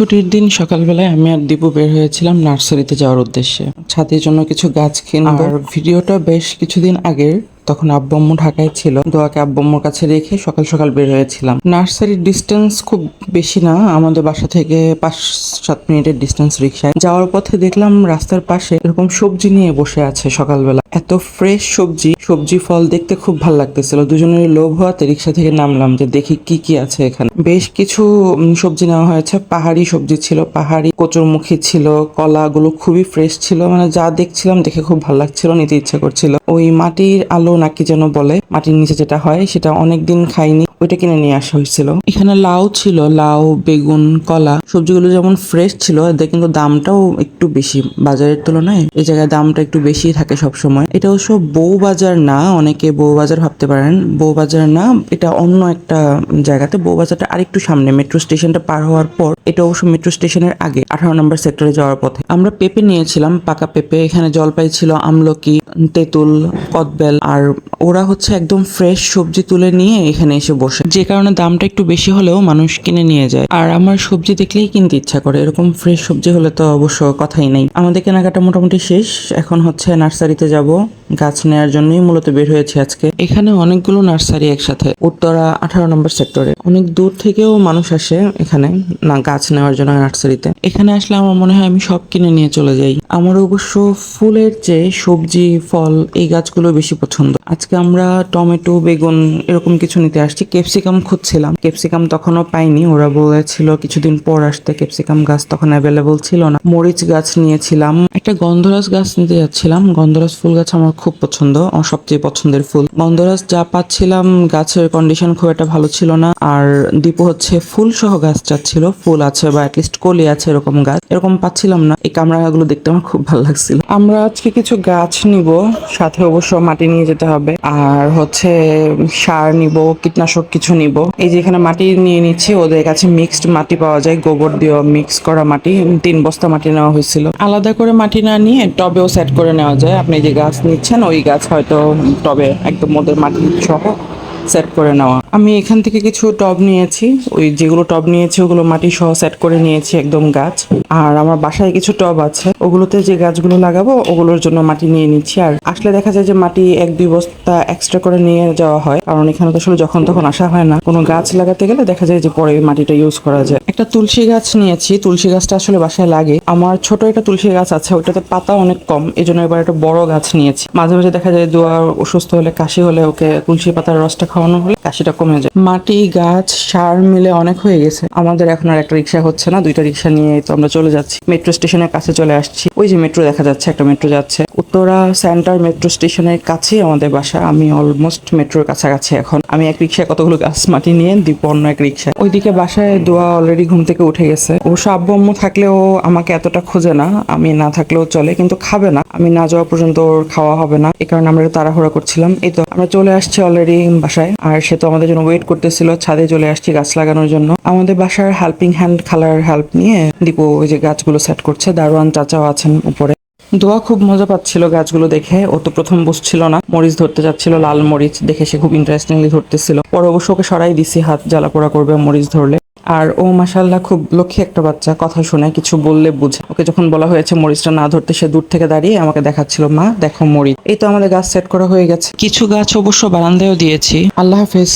ছুটির দিন সকালবেলায় আমি আর দীপু বের হয়েছিলাম নার্সারিতে যাওয়ার উদ্দেশ্যে, ছাদের জন্য কিছু গাছ কিনবো। আর ভিডিওটা বেশ কিছুদিন আগের, তখন আব্বু আম্মু ঢাকায় ছিল। দোয়াকে আব্বু আম্মুর কাছে রেখে সকাল সকাল বের হয়েছিলাম। নার্সারির ডিস্টেন্স খুব বেশি না, আমাদের বাসা থেকে 5-7 মিনিটের ডিস্টেন্স রিক্সায়। যাওয়ার পথে দেখলাম রাস্তার পাশে এরকম সবজি নিয়ে বসে আছে সকালবেলা। এত ফ্রেশ সবজি ফল দেখতে খুব ভালো লাগতেছিল। দুজনের লোভ হওয়াতে রিক্সা থেকে নামলাম যে দেখি কি কি আছে এখানে। বেশ কিছু সবজি নেওয়া হয়েছে। পাহাড়ি সবজি ছিল, পাহাড়ি কচুরমুখী ছিল, কলাগুলো খুবই ফ্রেশ ছিল। মানে যা দেখছিলাম দেখে খুব ভালো লাগছিল, নিতে ইচ্ছা করছিল। ওই মাটির আলো নাকি যেন বলে, মাটির নিচে যেটা হয়, সেটা অনেকদিন খাইনি, ওইটা কিনে নিয়ে আসা হয়েছিল। এখানে লাউ ছিল, লাউ, বেগুন, কলা। সবজিগুলো যেমন ফ্রেশ ছিল, এদের কিন্তু দামটাও একটু বেশি বাজারের তুলনায়। এই জায়গায় দামটা একটু বেশি থাকে সব সময়। এটা অবশ্য বউ বাজার না, অনেকে বউ বাজার ভাবতে পারেন। বউ বাজার না, এটা অন্য একটা জায়গাতে। বউ বাজারটা আরেকটু সামনে, মেট্রো স্টেশনটা পার হওয়ার পর। এটা অবশ্য মেট্রো স্টেশনের আগে, 18 নম্বর সেক্টরে যাওয়ার পথে। আমরা পেঁপে নিয়েছিলাম, পাকা পেঁপে। এখানে জলপাই ছিল, আমলকি, তেঁতুল, কদবেল। আর ওরা হচ্ছে একদম ফ্রেশ সবজি তুলে নিয়ে এখানে এসে বসে, যে কারণে দামটা একটু বেশি হলেও মানুষ কিনে নিয়ে যায়। আর আমার সবজি দেখলেই কিনতে ইচ্ছা করে, এরকম ফ্রেশ সবজি হলে তো অবশ্য কথাই নেই। আমাদের কেনাকাটা মোটামুটি শেষ। এখন হচ্ছে নার্সারিতে যাব, গাছ নেওয়ার জন্যই মূলত বের হয়েছে আজকে। এখানে অনেকগুলো নার্সারি একসাথে, উত্তরা 18 নম্বর সেক্টরে। অনেক দূর থেকেও মানুষ আসে এখানে না গাছ নেওয়ার জন্য নার্সারিতে। এখানে আসলে আমার মনে হয় আমি সব কিনে নিয়ে চলে যাই। আমার অবশ্য ফুলের চেয়ে সবজি, ফল, এই গাছগুলো বেশি পছন্দ। আজকে আমরা টমেটো, বেগুন এরকম কিছু নিতে আসছি। ক্যাপসিকাম খুঁজছিলাম, ক্যাপসিকাম তখনও পাইনি। ওরা বলেছিল কিছুদিন পর আসতে, ক্যাপসিকাম গাছ তখন অ্যাভেলেবল ছিল না। মরিচ গাছ নিয়েছিলাম, একটা গন্ধরাজ গাছ নিতে যাচ্ছিলাম। গন্ধরাজ ফুল গাছ আমার খুব পছন্দ, আমার সবচেয়ে পছন্দের ফুল। গন্ধরাজ যা পাচ্ছিলাম, গাছের কন্ডিশন খুব একটা ভালো ছিল না। আর দীপু হচ্ছে ফুল সহ গাছ চাচ্ছিল, ফুল আছে বা অ্যাটলিস্ট কলি আছে এরকম গাছ, এরকম পাচ্ছিলাম না। এই কামরাঙাগুলো দেখতে আমার খুব ভালো লাগছিল। আমরা আজকে কিছু গাছ নিব, সাথে অবশ্য মাটি নিয়ে যেতে হবে। আর হচ্ছে সার নিব, কীটনাশক কিছু নিব। এই যে এখানে মাটি নিয়ে নিচ্ছি, ওদের কাছে মিক্সড মাটি পাওয়া যায়, গোবর দিয়ে মিক্স করা মাটি। 3 বস্তা মাটি নেওয়া হয়েছিল। আলাদা করে মাটি না নিয়ে টবেও সেট করে নেওয়া যায়। আপনি যে গাছ নিচ্ছেন ওই গাছ হয়তো টবে একদম ওদের মাটি সহ সেট করে নেওয়া। আমি এখান থেকে কিছু টব নিয়েছি, ওই যেগুলো টব নিয়েছি ওগুলো মাটি সহ সেট করে নিয়েছি একদম গাছ। আর আমার বাসায় কিছু টব আছে, ওগুলোতে যে গাছগুলো লাগাবো ওগুলোর জন্য মাটি নিয়ে নিচ্ছি। আর আসলে দেখা যায় যে মাটি 1-2 বস্তা এক্সট্রা করে নিয়ে যাওয়া হয়, কারণ এখানে তো আসলে যখন তখন আসা হয় না। কোনো গাছ লাগাতে গেলে দেখা যায় যে পরে মাটিটা ইউজ করা যায়। একটা তুলসী গাছ নিয়েছি, তুলসী গাছটা আসলে বাসায় লাগে। আমার ছোট একটা তুলসী গাছ আছে, ওইটাতে পাতা অনেক কম, এই জন্য এবার একটা বড় গাছ নিয়েছি। মাঝে মাঝে দেখা যায় দোয়া অসুস্থ হলে, কাশি হলে, ওকে তুলসী পাতার রসটা খাওয়ানো হলে কাশিটা কমে যায়। মাটি, গাছ, সার মিলে অনেক হয়ে গেছে আমাদের। এখন আর একটা রিক্সা হচ্ছে না, 2টা রিক্সা নিয়ে তো আমরা চলে যাচ্ছি। মেট্রো স্টেশনের কাছে চলে আসছি। ওই যে মেট্রো দেখা যাচ্ছে, একটা মেট্রো যাচ্ছে। উত্তরা সেন্টার মেট্রো স্টেশনের কাছেই আমাদের বাসা। আমি অলমোস্ট মেট্রোর কাছাকাছি এখন। আমি এক রিক্সায় কতগুলো গাছ মাটি নিয়ে দিব অন্য এক রিক্সায়। ওইদিকে বাসায় দোয়া অলরেডি ঘুম থেকে উঠে গেছে। অবশ্য আব্বু আম্মু থাকলেও আমাকে এতটা খোঁজে না, আমি না থাকলেও চলে, কিন্তু খাবে না। আমি না যাওয়া পর্যন্ত ওর খাওয়া হবে না, এই কারণে আমরা তাড়াহুড়া করছিলাম। এই তো আমরা চলে আসছি অলরেডি বাসায়। আর সে তো আমাদের জন্য ওয়েট করতেছিল। ছাদে চলে আসছি গাছ লাগানোর জন্য। আমাদের বাসার হেল্পিং হ্যান্ড খালার হেল্প নিয়ে দীপু ওই যে গাছগুলো সেট করছে। দারোয়ান চাচাও আছেন উপরে। দোয়া খুব মজা পাচ্ছিল গাছগুলো দেখে। ও তো প্রথম বসছিল না, মরিচ ধরতে যাচ্ছিল, লাল মরিচ দেখে সে খুব ইন্টারেস্টিংলি ধরতেছিল। পরে অবশ্য ওকে সরাই দিছি, হাত জ্বালা পোড়া করবে মরিচ ধরলে। আর ও মাশাআল্লাহ খুব লক্ষ্মী একটা বাচ্চা, কথা শুনে, কিছু বললে বুঝে। ওকে যখন বলা হয়েছে মরিচটা না ধরতে, সে দূর থেকে দাঁড়িয়ে আমাকে দেখাচ্ছিল, মা দেখো মরিচ। এই তো আমাদের গাছ সেট করা হয়ে গেছে। কিছু গাছ অবশ্য বারান্দায়ও দিয়েছি। আল্লাহ হাফেজ।